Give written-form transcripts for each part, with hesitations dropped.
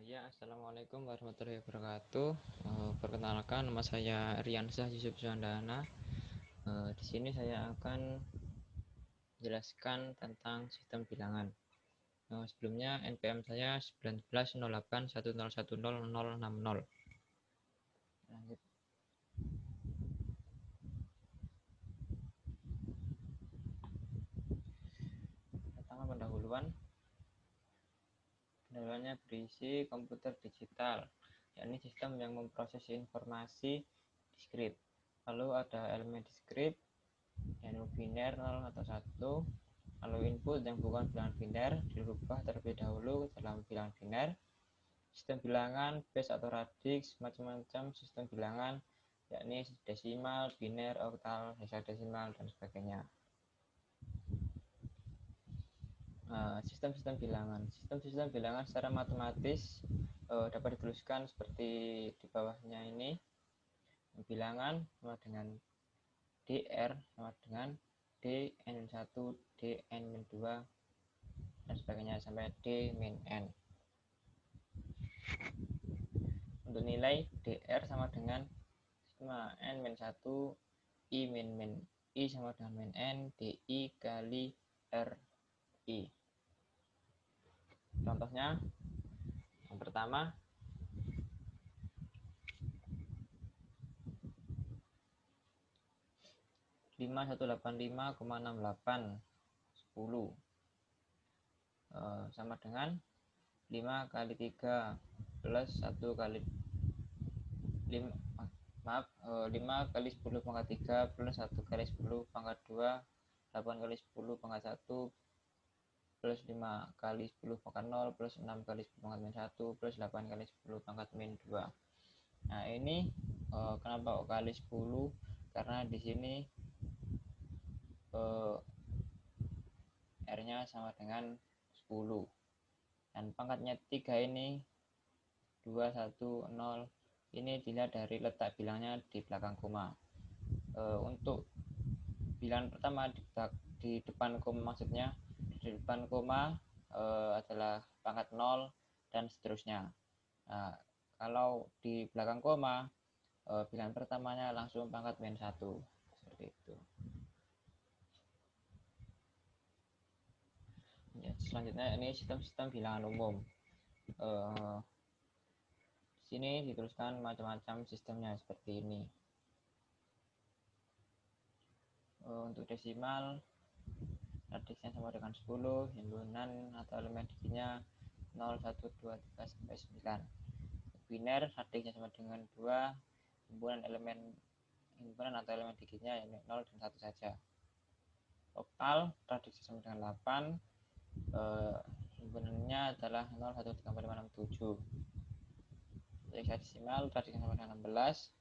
Ya, Assalamualaikum warahmatullahi wabarakatuh. Perkenalkan, nama saya Riansyah Yusuf Suandana. Di sini saya akan menjelaskan tentang sistem bilangan. Sebelumnya NPM saya 190810100060. Lanjut. Pertama, pendahuluannya berisi komputer digital, yakni sistem yang memproses informasi diskrit. Lalu ada elemen diskrit, yaitu biner 0 atau 1. Lalu input yang bukan bilangan biner dirubah terlebih dahulu ke dalam bilangan biner. Sistem bilangan, base atau radix, macam-macam sistem bilangan, yakni desimal, biner, oktal, hexadesimal, dan sebagainya. Sistem-sistem bilangan. Sistem-sistem bilangan secara matematis dapat dituliskan seperti di bawahnya ini. Bilangan sama dengan dr sama dengan dn1, dn-2, dan sebagainya sampai d-n. Untuk nilai dr sama dengan n-1 i-min i sama dengan min n di kali ri. Contohnya yang pertama, lima 5185,6810 sama dengan 5 kali 3 plus 1 kali 5 kali 10 pangkat 3 plus 1 kali 10 pangkat 2, 8 kali 10 pangkat 1 plus 5 kali 10 pangkat 0 plus 6 kali 10 pangkat min 1 plus 8 kali 10 pangkat min 2. Nah, ini kenapa kali 10? Karena di sini R-nya sama dengan 10. Dan pangkatnya 3 ini 2, 1, 0. Ini dilihat dari letak bilangnya di belakang koma. Untuk bilangan pertama di depan koma, maksudnya di depan koma adalah pangkat 0 dan seterusnya. Nah, kalau di belakang koma bilangan pertamanya langsung pangkat min 1, seperti itu. Ya, selanjutnya ini sistem-sistem bilangan umum. Di sini dituliskan macam-macam sistemnya seperti ini. Untuk desimal, radixnya sama dengan 10, himpunan atau elemen diginya 0, 1, 2, 3, sampai 9. Biner, radixnya sama dengan 2, himpunan atau elemen diginya 0 dan 1 saja. Oktal, radixnya sama dengan 8, himpunannya adalah 0, 1, 2, 3, 4, 5, 6, 7. Hexadesimal, radixnya sama dengan 16.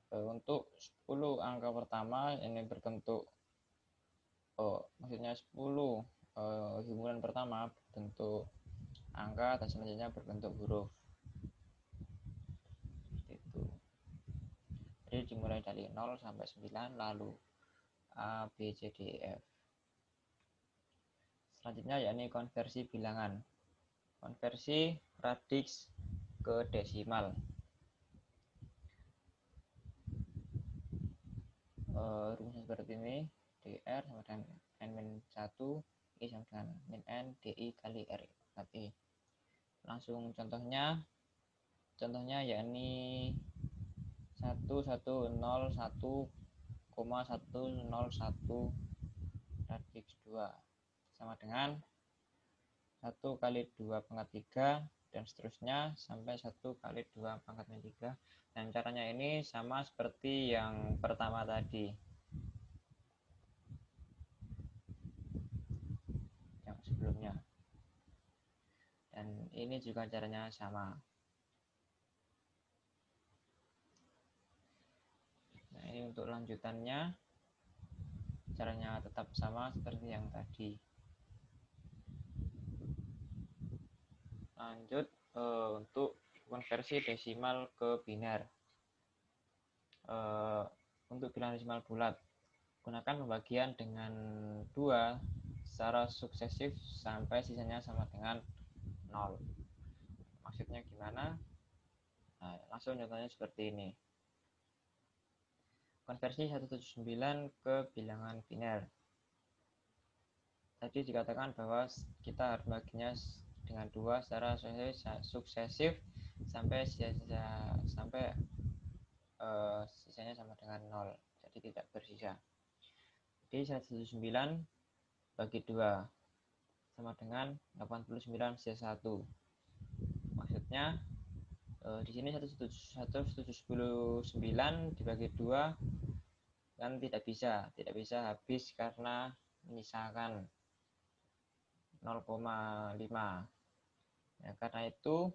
Untuk 10 angka pertama ini berbentuk maksudnya 10 himpunan pertama berbentuk angka dan selanjutnya berbentuk huruf, seperti itu. Jadi dimulai dari 0 sampai 9, lalu A, B, C, D, E, F. Selanjutnya yakni konversi bilangan. Konversi radix ke desimal. Rumusnya seperti ini. dr sama dengan n-1, i sama dengan min n di kali ri. Langsung contohnya yakni 1101,101 radix 2 sama dengan 1 kali 2 pangkat 3 dan seterusnya sampai 1 kali 2 pangkat min 3. Dan caranya ini sama seperti yang pertama tadi, yang sebelumnya. Dan ini juga caranya sama. Nah, ini untuk lanjutannya, caranya tetap sama seperti yang tadi. Lanjut untuk konversi desimal ke biner. Untuk bilangan desimal bulat, gunakan pembagian dengan 2 secara suksesif sampai sisanya sama dengan 0. Maksudnya gimana? Nah, langsung contohnya seperti ini. Konversi 179 ke bilangan biner. Tadi dikatakan bahwa kita harus baginya dengan 2 secara suksesif sampai sisanya sama dengan 0. Jadi tidak bersisa. Jadi 179 bagi 2 sama dengan 89 sisa 1. Maksudnya di sini 179 dibagi 2 kan tidak bisa habis karena menyisakan 0,5. Ya, karena itu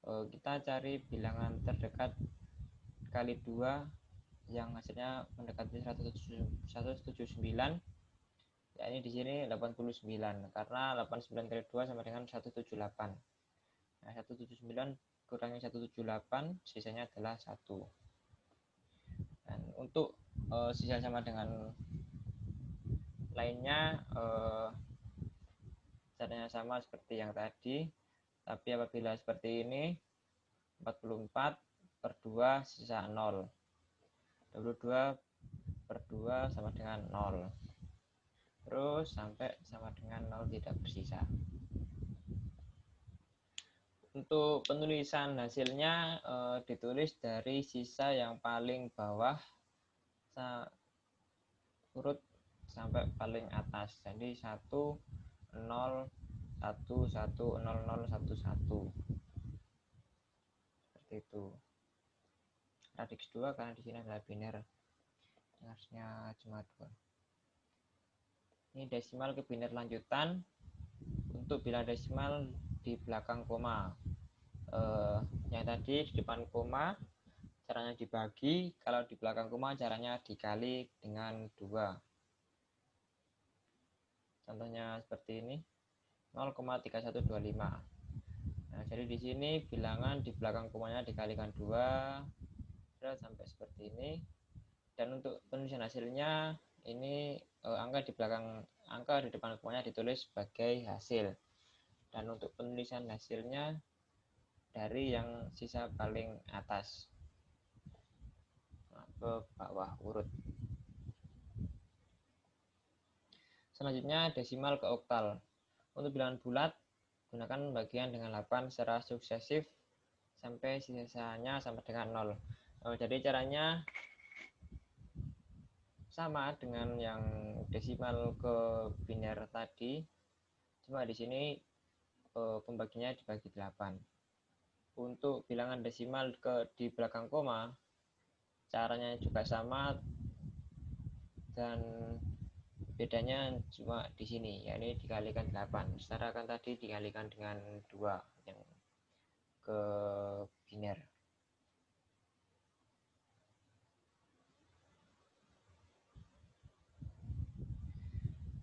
kita cari bilangan terdekat kali 2 yang hasilnya mendekati 179. Ya, ini di sini 89 karena 89 kali 2 sama dengan 178. Nah, 179 kurangi 178 sisanya adalah 1. Dan untuk sisa sama dengan lainnya caranya sama seperti yang tadi, tapi apabila seperti ini 44 per 2 sisa 0, 22 per 2 sama dengan 0, terus sampai sama dengan 0 tidak bersisa. Untuk penulisan hasilnya ditulis dari sisa yang paling bawah urut sampai paling atas. Jadi 1 0 1 1 0 0 1 1 seperti itu. Radix 2 karena di sini adalah biner, harusnya cuma 2. Ini desimal ke biner lanjutan. Untuk bilang desimal di belakang koma. Yang tadi di depan koma caranya dibagi, kalau di belakang koma caranya dikali dengan 2. Contohnya seperti ini, 0,3125. Nah, jadi di sini bilangan di belakang komanya dikalikan 2 sampai seperti ini. Dan untuk penulisan hasilnya ini angka di depan komanya ditulis sebagai hasil. Dan untuk penulisan hasilnya dari yang sisa paling atas ke bawah urut. Selanjutnya desimal ke oktal. Untuk bilangan bulat gunakan bagian dengan 8 secara suksesif sampai sisanya sama dengan 0. Jadi caranya sama dengan yang desimal ke biner tadi, cuma di sini pembaginya dibagi 8. Untuk bilangan desimal di belakang koma caranya juga sama dan bedanya cuma di sini, yakni dikalikan 8. Secara kan tadi dikalikan dengan 2 yang ke biner.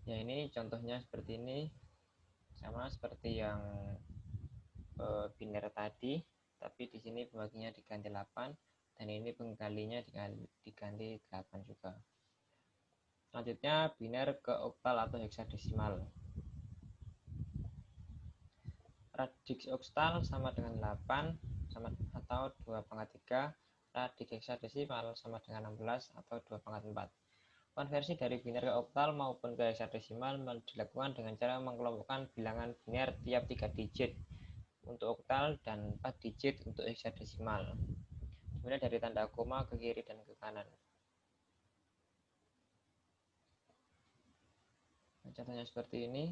Ya, ini contohnya seperti ini, sama seperti yang biner tadi, tapi di sini pembaginya diganti 8 dan ini pengkalinya diganti 8 juga. Selanjutnya biner ke oktal atau heksadesimal. Radix oktal sama dengan 8 sama atau 2/3. Radix heksadesimal sama dengan 16 atau 2/4. Konversi dari biner ke oktal maupun ke heksadesimal dilakukan dengan cara mengelompokkan bilangan biner tiap 3 digit untuk oktal dan 4 digit untuk heksadesimal. Kemudian dari tanda koma ke kiri dan ke kanan. Nah, contohnya seperti ini.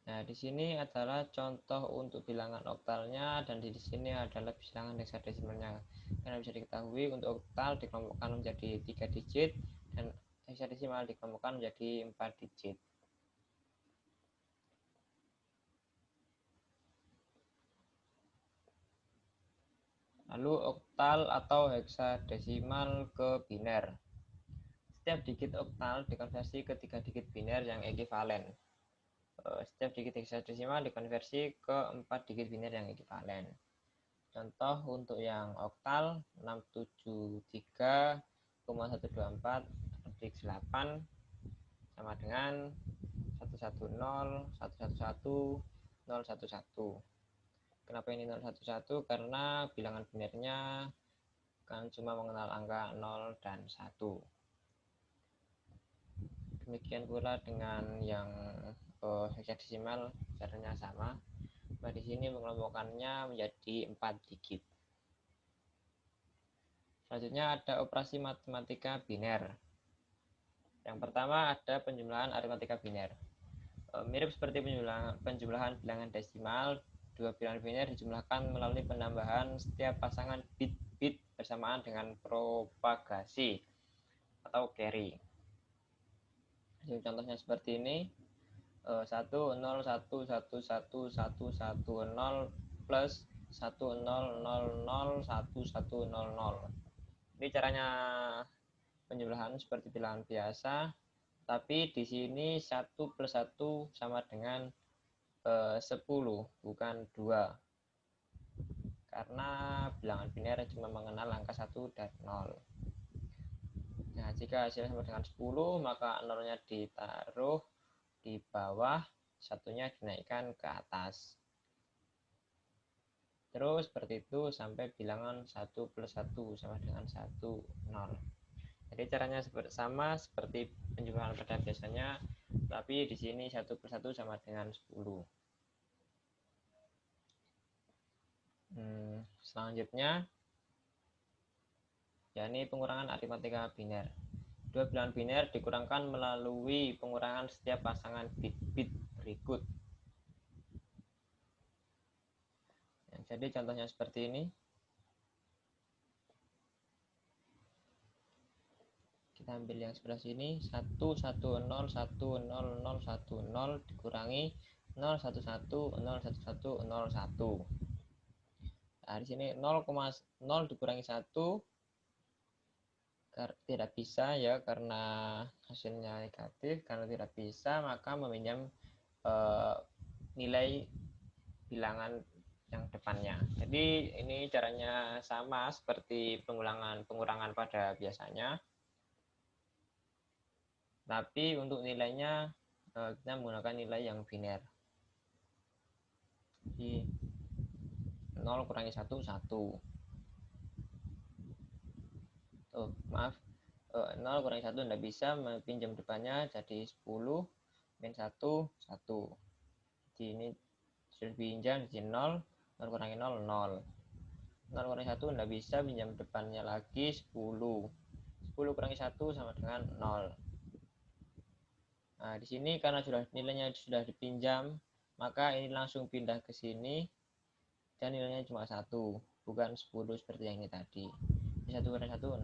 Nah, di sini adalah contoh untuk bilangan oktalnya dan di sini adalah bilangan heksadesimalnya. Karena bisa diketahui untuk oktal dikelompokkan menjadi 3 digit dan heksadesimal dikelompokkan menjadi 4 digit. Lalu oktal atau heksadesimal ke biner. Setiap digit oktal dikonversi ke 3 digit biner yang ekuivalen. Setiap digit heksadesimal dikonversi ke 4 digit biner yang ekuivalen. Contoh untuk yang oktal 673,124 radix 8 sama dengan 110 111 011. Kenapa ini 011? Karena bilangan binarnya kan cuma mengenal angka 0 dan 1. Demikian pula dengan yang hexadesimal, caranya sama. Nah, di sini mengelompokkannya menjadi 4 digit. Selanjutnya ada operasi matematika biner. Yang pertama ada penjumlahan aritmatika biner. Mirip seperti penjumlahan bilangan desimal, dua bilangan biner dijumlahkan melalui penambahan setiap pasangan bit-bit bersamaan dengan propagasi atau carry. Jadi contohnya seperti ini. 1 0 1 1 1 1 1 0 plus 1 0 0 0 1 1 0 0. Ini caranya penjumlahan seperti bilangan biasa, tapi di sini 1 plus 1 sama dengan 10, bukan 2. Karena bilangan biner cuma mengenal angka 1 dan 0. Nah, jika hasilnya sama dengan 10, maka 0-nya ditaruh di bawah, satunya dinaikkan ke atas. Terus seperti itu sampai bilangan 1 plus 1 sama dengan 1, 0. Jadi caranya sama seperti penjumlahan pada biasanya, tapi di sini 1 plus 1 sama dengan 10. Selanjutnya, yakni pengurangan aritmatika biner. Dua bilangan biner dikurangkan melalui pengurangan setiap pasangan bit-bit berikut. Jadi contohnya seperti ini. Kita ambil yang sebelah sini, 1 1 0 1 0 0 1 0 dikurangi 0 1 1 0 1 1 0 1. Nah, di sini 0,0 dikurangi 1 tidak bisa ya, karena hasilnya negatif. Karena tidak bisa, maka meminjam nilai bilangan yang depannya. Jadi ini caranya sama seperti pengurangan pada biasanya, tapi untuk nilainya kita menggunakan nilai yang biner. Jadi 0 kurangi 1 1. Maaf, 0 kurangi 1 tidak bisa, pinjam depannya jadi 10 min 1 1. Jadi ini sudah pinjam di 0 kurangi 0 0. 0 kurangi 1 tidak bisa, pinjam depannya lagi 10. 10 kurangi 1 sama dengan 0. Nah, di sini karena nilainya sudah dipinjam, maka ini langsung pindah ke sini dan nilainya cuma 1, bukan 10 seperti yang ini tadi. 1 kurangi 1 0.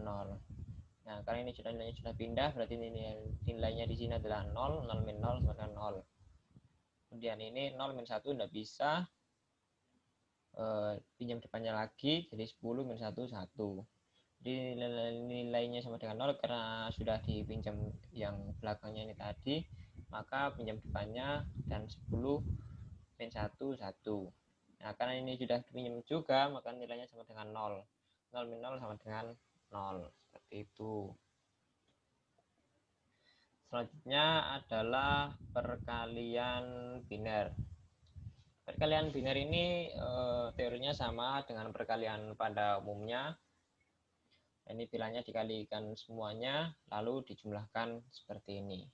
Nah, karena ini nilainya sudah pindah, berarti nilainya di sini adalah 0, 0 min 0 sama dengan 0. Kemudian ini 0 min 1 tidak bisa, pinjam depannya lagi, jadi 10 min 1 1. Jadi nilainya sama dengan 0 karena sudah dipinjam yang belakangnya ini tadi, maka pinjam depannya dan 10 min 1 1. Nah, karena ini sudah dipinjam juga, maka nilainya sama dengan 0. 0 min 0 sama dengan 0. Seperti itu. Selanjutnya adalah perkalian biner. Perkalian biner ini teorinya sama dengan perkalian pada umumnya. Ini bilangnya dikalikan semuanya, lalu dijumlahkan seperti ini.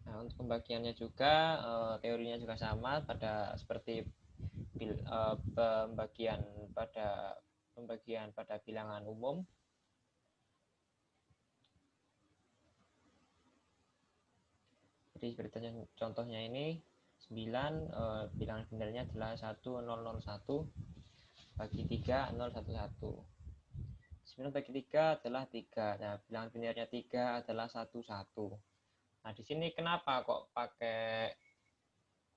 Nah, untuk pembagiannya juga teorinya juga sama seperti pembagian pada bilangan umum. Jadi seperti contohnya ini 9, bilangan binarnya adalah 1001 bagi 3 011. 9 bagi 3 adalah 3. Nah, bilangan binarnya 3 adalah 11. Nah, di sini kenapa kok pakai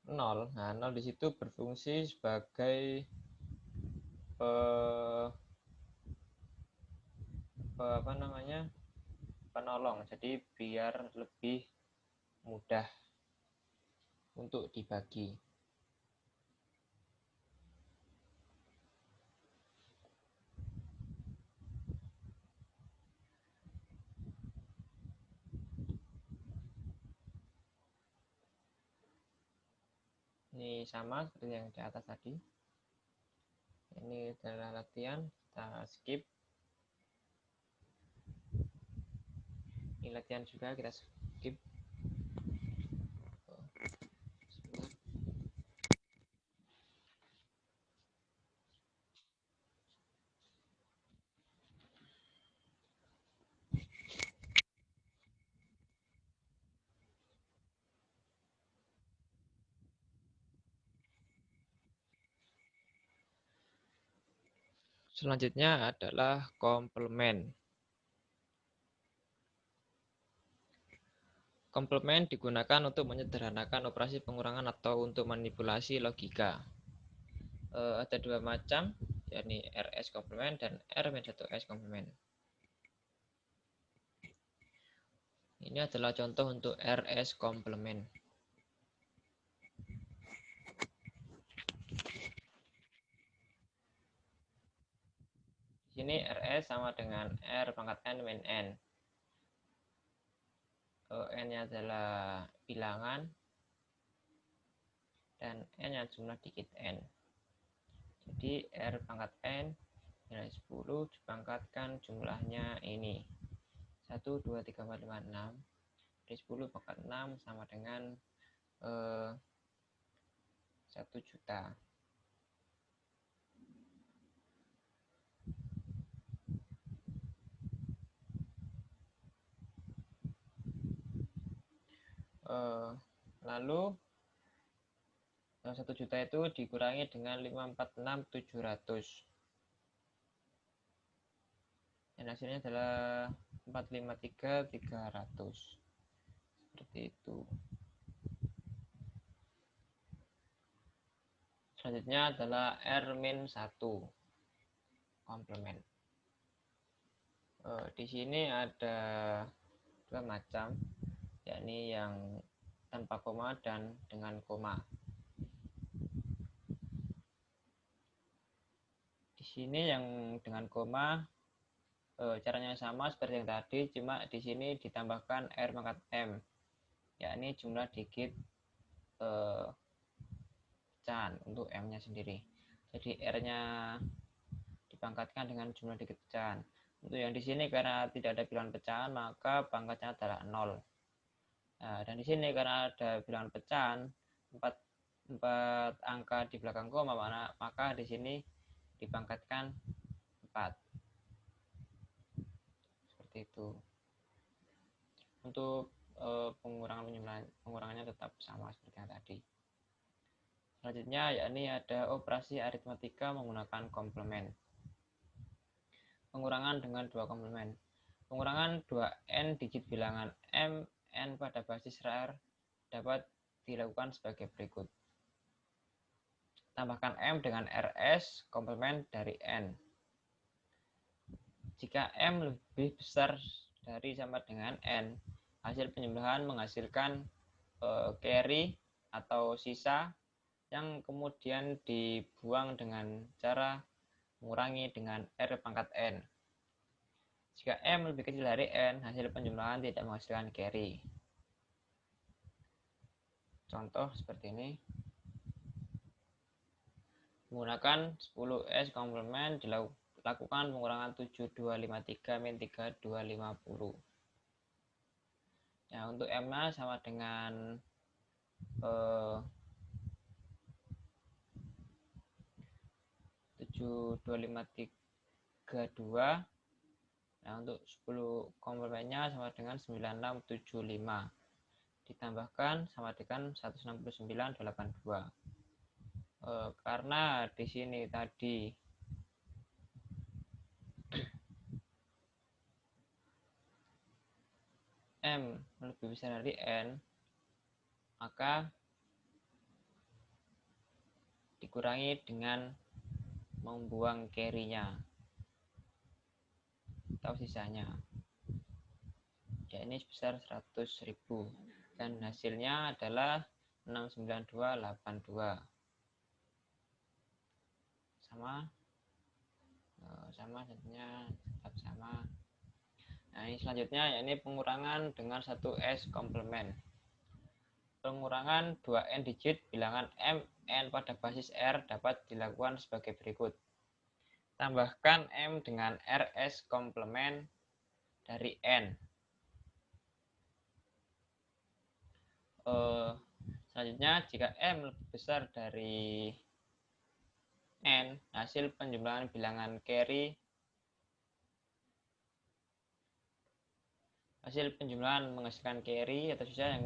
0? Nah, 0 di situ berfungsi sebagai penolong. Jadi biar lebih mudah untuk dibagi. Ini sama seperti yang di atas tadi. Ini adalah latihan, kita skip. Ini latihan juga, kita skip. Selanjutnya adalah komplement. Komplement digunakan untuk menyederhanakan operasi pengurangan atau untuk manipulasi logika. Ada dua macam, yakni RS komplement dan R-1S komplement. Ini adalah contoh untuk RS komplement. Di sini RS sama dengan R pangkat N min N. N-nya adalah bilangan dan N-nya jumlah dikit N. Jadi R pangkat N nilai 10 dipangkatkan jumlahnya ini 1, 2, 3, 4, 5, 6. Dari 10 pangkat 6 sama dengan 1 juta. Lalu 1 juta itu dikurangi dengan 546.700. Dan hasilnya adalah 453.300. Seperti itu. Selanjutnya adalah R-1 komplement. Di sini ada dua macam, yakni yang tanpa koma dan dengan koma. Di sini yang dengan koma caranya sama seperti yang tadi, cuma di sini ditambahkan R pangkat M, yakni jumlah digit pecahan untuk M-nya sendiri. Jadi R-nya dipangkatkan dengan jumlah digit pecahan. Untuk yang di sini karena tidak ada bilangan pecahan, maka pangkatnya adalah 0. Nah, dan di sini karena ada bilangan pecahan 4 angka di belakang koma, maka di sini dipangkatkan 4. Seperti itu. Untuk pengurangannya tetap sama seperti yang tadi. Selanjutnya yakni ada operasi aritmatika menggunakan komplement. Pengurangan dengan dua komplement. Pengurangan 2n digit bilangan m n pada basis R dapat dilakukan sebagai berikut. Tambahkan m dengan rs komplement dari n. Jika m lebih besar dari sama dengan n, hasil penjumlahan menghasilkan carry atau sisa yang kemudian dibuang dengan cara mengurangi dengan R pangkat N. Jika M lebih kecil dari N, hasil penjumlahan tidak menghasilkan carry. Contoh seperti ini. Menggunakan 10S komplement dilakukan pengurangan 7253 min 3250. Nah, untuk M-nya sama dengan 72532. Nah, untuk 10 komplementnya sama dengan 9675. Ditambahkan sama dengan 16982. Karena di sini tadi M lebih besar dari N, maka dikurangi dengan membuang carry-nya atau sisanya, ya ini sebesar 100.000 dan hasilnya adalah 69282. sama jadinya tetap sama. Nah, ini selanjutnya yakni pengurangan dengan 1S komplement. Pengurangan 2n digit bilangan m n pada basis R dapat dilakukan sebagai berikut. Tambahkan m dengan rs komplement dari n. Selanjutnya, jika m lebih besar dari n, hasil penjumlahan bilangan carry hasil penjumlahan menghasilkan carry atau sisa yang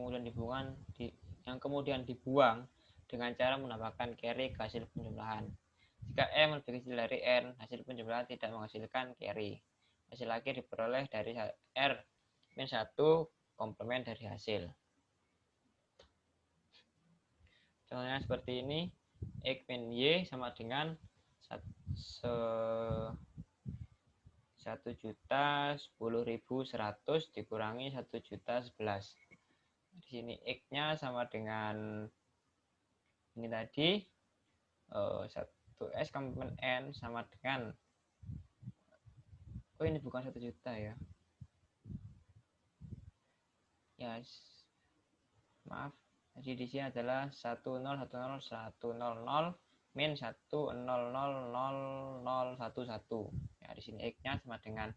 kemudian dibuang dengan cara menambahkan carry ke hasil penjumlahan. Jika m lebih kecil dari n, hasil penjumlahan tidak menghasilkan carry. Hasil akhir diperoleh dari R-1 komplement dari hasil. Contohnya seperti ini, X min Y sama dengan 1.10.100 dikurangi 1.011. Di sini X-nya sama dengan ini tadi, 1S komplement N sama dengan, oh ini bukan 1 juta ya. Ya, maaf. Jadi di sini adalah 101010 min 1000011. Ya, di sini X-nya sama dengan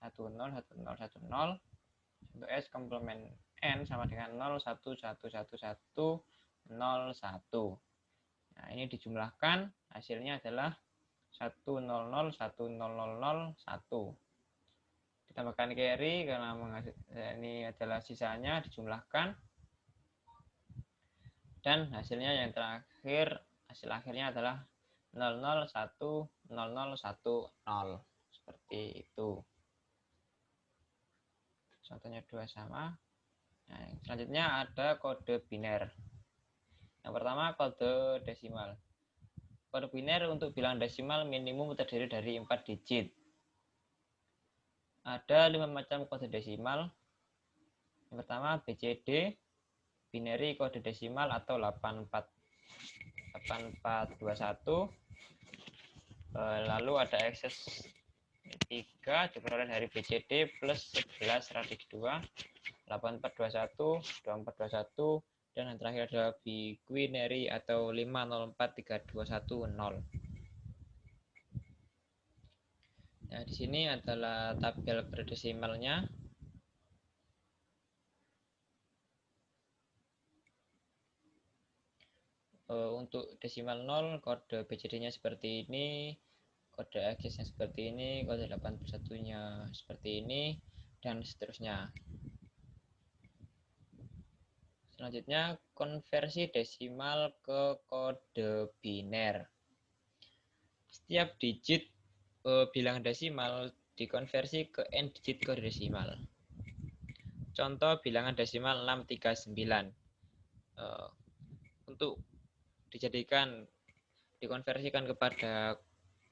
101010. Untuk S komplement N sama dengan 0111101. Nah, ini dijumlahkan, hasilnya adalah 1001001. Ditambahkan carry karena ini adalah sisanya, dijumlahkan. Dan hasilnya yang terakhir, hasil akhirnya adalah 001001. Seperti itu. Contohnya 2 sama. Nah, selanjutnya ada kode biner. Yang pertama, kode desimal. Kode biner untuk bilangan desimal minimum terdiri dari 4 digit. Ada 5 macam kode desimal. Yang pertama, BCD, binary kode desimal atau 8421. Lalu ada excess 3 diperoleh dari BCD plus 11 radix 2, 8421, 2421, dan yang terakhir ada biquinary atau 50432110. Nah, di sini adalah tabel berdesimalnya. Untuk desimal 0, kode BCD-nya seperti ini, kode access-nya seperti ini, kode 81-nya seperti ini, dan seterusnya. Selanjutnya, konversi desimal ke kode biner. Setiap digit bilangan desimal dikonversi ke n digit kode desimal. Contoh bilangan desimal 639. Untuk dikonversikan kepada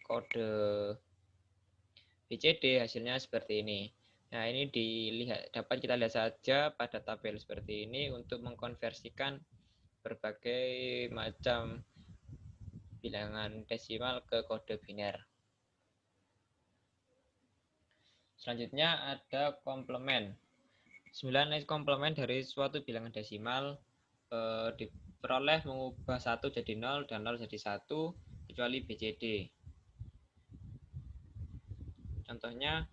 kode BCD, hasilnya seperti ini. Nah, ini dapat kita lihat saja pada tabel seperti ini untuk mengkonversikan berbagai macam bilangan desimal ke kode biner. Selanjutnya ada komplement. 9 komplement dari suatu bilangan desimal diperoleh mengubah 1 jadi 0 dan 0 jadi 1 kecuali BCD. Contohnya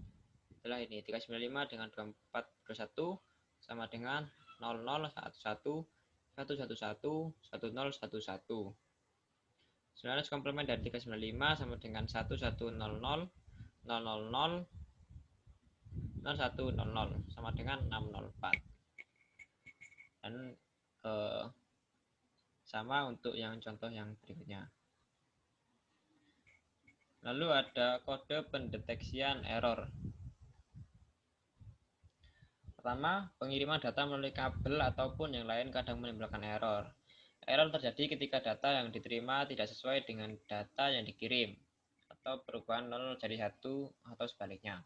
adalah ini, 395 dengan 2421 sama dengan 0011 111 1011. 9 komplement dari 395 sama dengan 1100 000 0100 sama dengan 604. Dan sama untuk yang contoh yang berikutnya. Lalu ada kode pendeteksian error. Pertama, pengiriman data melalui kabel ataupun yang lain kadang menimbulkan error. Error terjadi ketika data yang diterima tidak sesuai dengan data yang dikirim, atau perubahan 0 jadi 1 atau sebaliknya.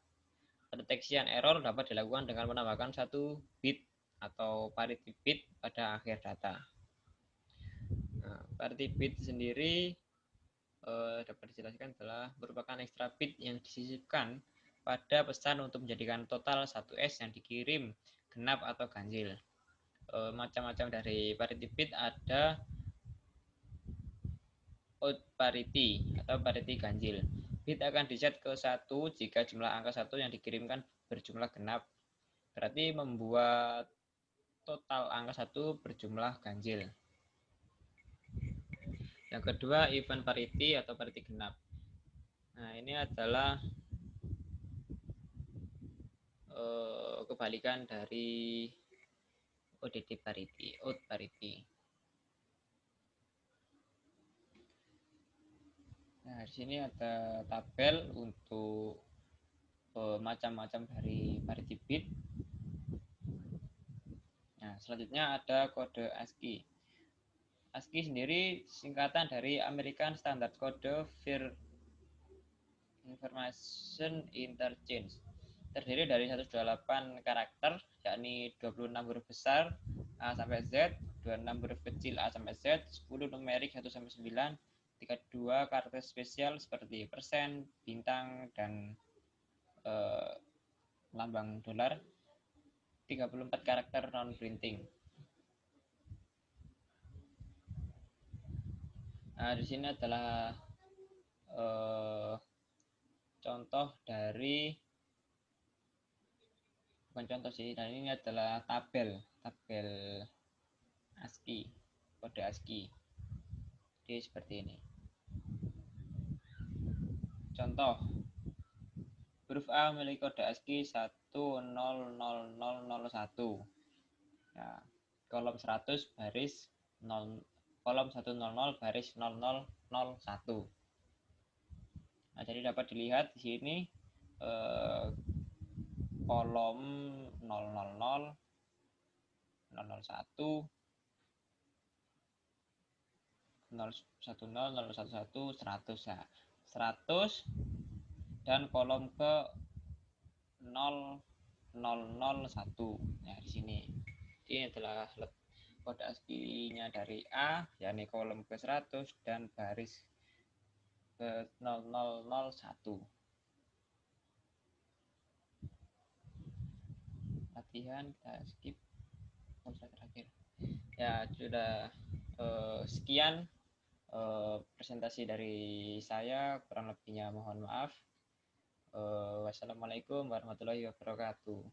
Pendeteksian error dapat dilakukan dengan menambahkan 1 bit atau parity bit pada akhir data. Nah, parity bit sendiri dapat dijelaskan adalah merupakan ekstra bit yang disisipkan pada pesan untuk menjadikan total 1S yang dikirim genap atau ganjil. macam-macam dari parity bit ada odd parity atau parity ganjil. Bit akan diset ke 1 jika jumlah angka 1 yang dikirimkan berjumlah genap. Berarti membuat total angka 1 berjumlah ganjil. Yang kedua, even parity atau parity genap. Nah, ini adalah kebalikan dari ODD parity, odd parity. Nah, di sini ada tabel untuk macam-macam dari parity bit. Nah, selanjutnya ada kode ASCII. ASCII sendiri singkatan dari American Standard Code for Information Interchange. Terdiri dari 128 karakter, yakni 26 huruf besar A sampai Z, 26 huruf kecil A sampai Z, 10 numerik 1 sampai 9, 32 karakter spesial seperti persen, bintang, dan lambang dolar, 34 karakter non-printing. Nah, di sini adalah contoh dari, bukan contoh sih, dan ini adalah tabel ASCII, kode ASCII. Jadi seperti ini. Contoh, huruf A memiliki kode ASCII 100001. Ya, kolom 100 baris 0, kolom 100 baris 0001. Nah, jadi dapat dilihat di sini kolom 000, 001, 010, 011, 100 ya. 100 dan kolom ke 0001. Nah, di sini. Ini adalah kode ASCII-nya dari A, yakni kolom ke 100 dan baris ke 0001. Latihan kita skip terakhir. Ya, sudah sekian presentasi dari saya, kurang lebihnya mohon maaf. Wassalamualaikum warahmatullahi wabarakatuh.